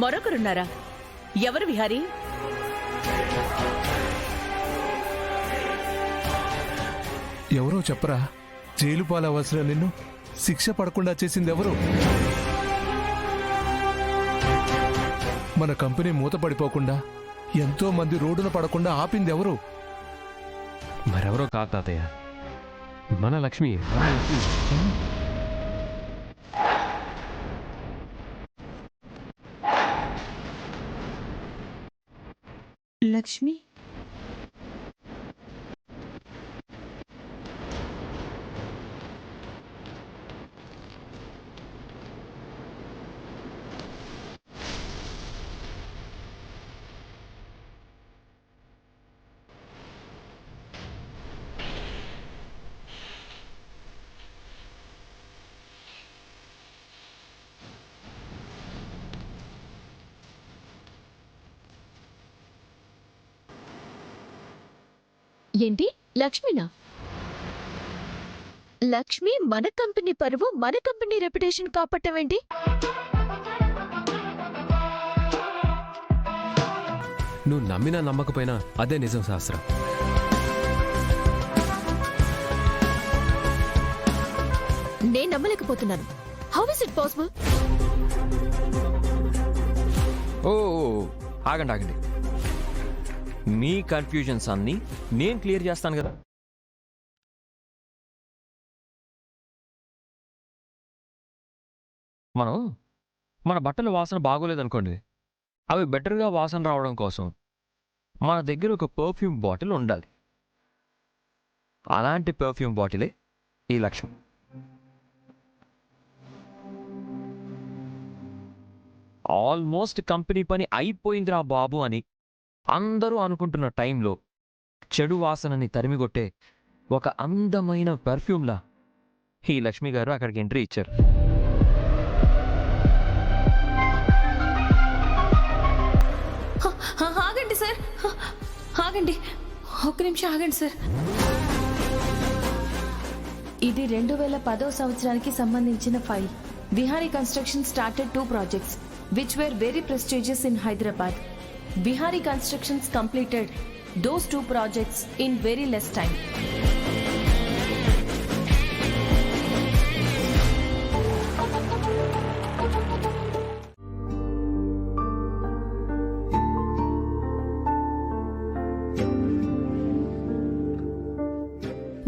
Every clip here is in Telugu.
మరొకరున్నారా? ఎవరు విహారీ? ఎవరో చెప్పరా? జైలు పాలవలసిన నిన్ను శిక్ష పడకుండా చేసింది ఎవరు? మన కంపెనీ మూతపడిపోకుండా ఎంతో మంది రోడ్డున పడకుండా ఆపింది ఎవరు? మరెవరో కాదు తాతయ్య, మన లక్ష్మి. లక్ష్మి ఏంటి? లక్ష్మినా? లక్ష్మి మన కంపెనీ పరువు, మన కంపెనీ రెప్యుటేషన్ కాపాడటమేంటి? నువ్వు నమ్మినా నమ్మకపోయినా అదే నిజం శాస్త్ర. నేను నమ్మలేకపోతున్నాను. How is it possible? ఓ ఆగండి ఆగండి, మీ కన్ఫ్యూజన్స్ అన్ని నేను క్లియర్ చేస్తాను కదా. మన బట్టల వాసన బాగోలేదనుకోండి, అవి బెటర్గా వాసన రావడం కోసం మన దగ్గర ఒక పర్ఫ్యూమ్ బాటిల్ ఉండాలి. అలాంటి పర్ఫ్యూమ్ బాటిలే ఈ లక్ష్మి. ఆల్మోస్ట్ కంపెనీ పని అయిపోయిందిరా బాబు అని అందరూ అనుకుంటున్న టైంలో చెడు వాసనని తరిమిగొట్టే ఒక అందమైన పర్ఫ్యూమ్లా ఈ లక్ష్మి గారు అక్కడికి ఎంట్రీ ఇచ్చారు. ఆగండి సార్, ఆగండి, ఒక్క నిమిషం ఆగండి సార్. ఇది 2010వ సంవత్సరానికి సంబంధించిన file. Vihari construction started 2 projects which were very prestigious in Hyderabad. Vihari Constructions completed those 2 projects in very less time.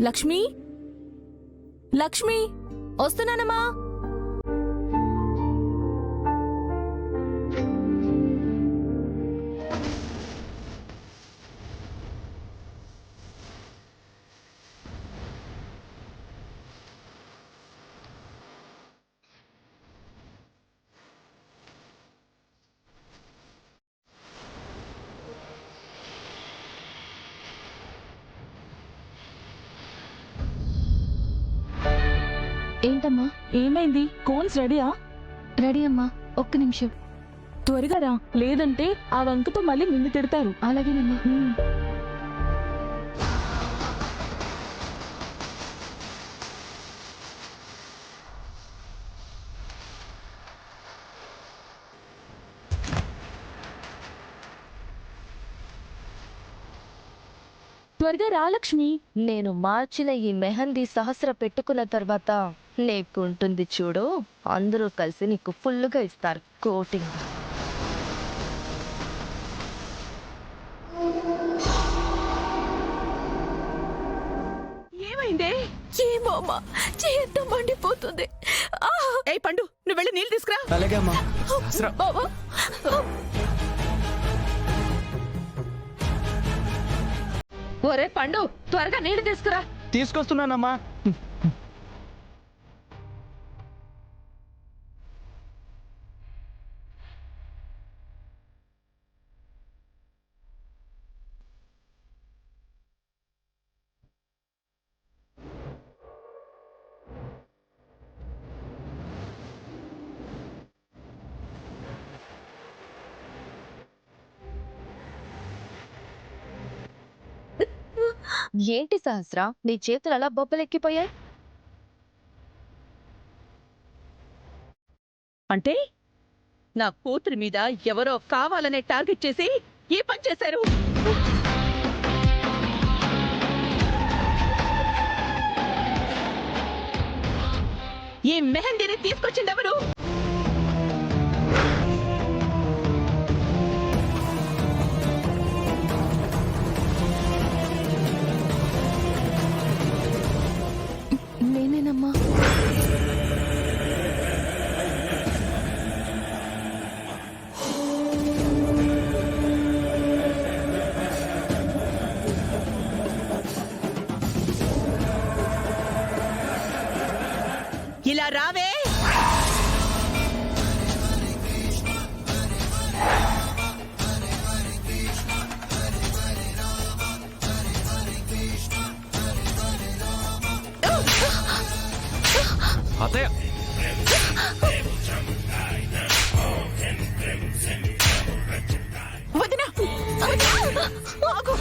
Lakshmi Lakshmi వస్తున్నానమ్మా. ఏంటమ్మా? ఏమైంది? కోన్స్ రెడీయా? రెడీ అమ్మా, ఒక్క నిమిషం. త్వరగా రా, లేదంటే ఆ వంకతో మళ్ళీ నిన్ను తిడతారు. అలాగేనమ్మా. త్వరగా రా లక్ష్మి. నేను మార్చిన ఈ మెహందీ సహస్ర పెట్టుకున్న తర్వాత నీకు ఉంటుంది చూడు, అందరూ కలిసి నీకు ఫుల్గా ఇస్తారు కోటింగ్. ఏమైందే? ఏమో అమ్మా, చేత్తో మండిపోతుంది. ఏ పండు, నువ్వు వెళ్ళి నీళ్ళు తీసుకురా. అలాగే అమ్మా. బాబా, ఒరే పండు, త్వరగా నీళ్ళు తీసుకురా. తీసుకొస్తున్నానమ్మా. ఏంటి సహస్ర, నీ చేతులు అలా బొబ్బలెక్కిపోయాయి? అంటే నా కూతురి మీద ఎవరో కావాలనే టార్గెట్ చేసి ఈ పని చేశారు. ఈ మెహందీని తీసుకొచ్చింది ఎవరు? నేనేనమ్మా. ఇలా రావే. అత్తయ్య వదినా, వదినా, ఆగు.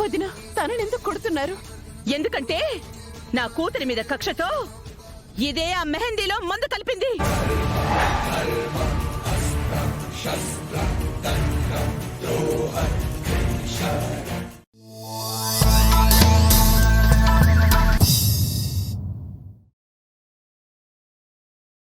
వదినా, తనని ఎందుకు కొడుతున్నారు? ఎందుకంటే నా కూతురి మీద కక్షతో ఇదే ఆ మెహందీలో మందు కలిపింది.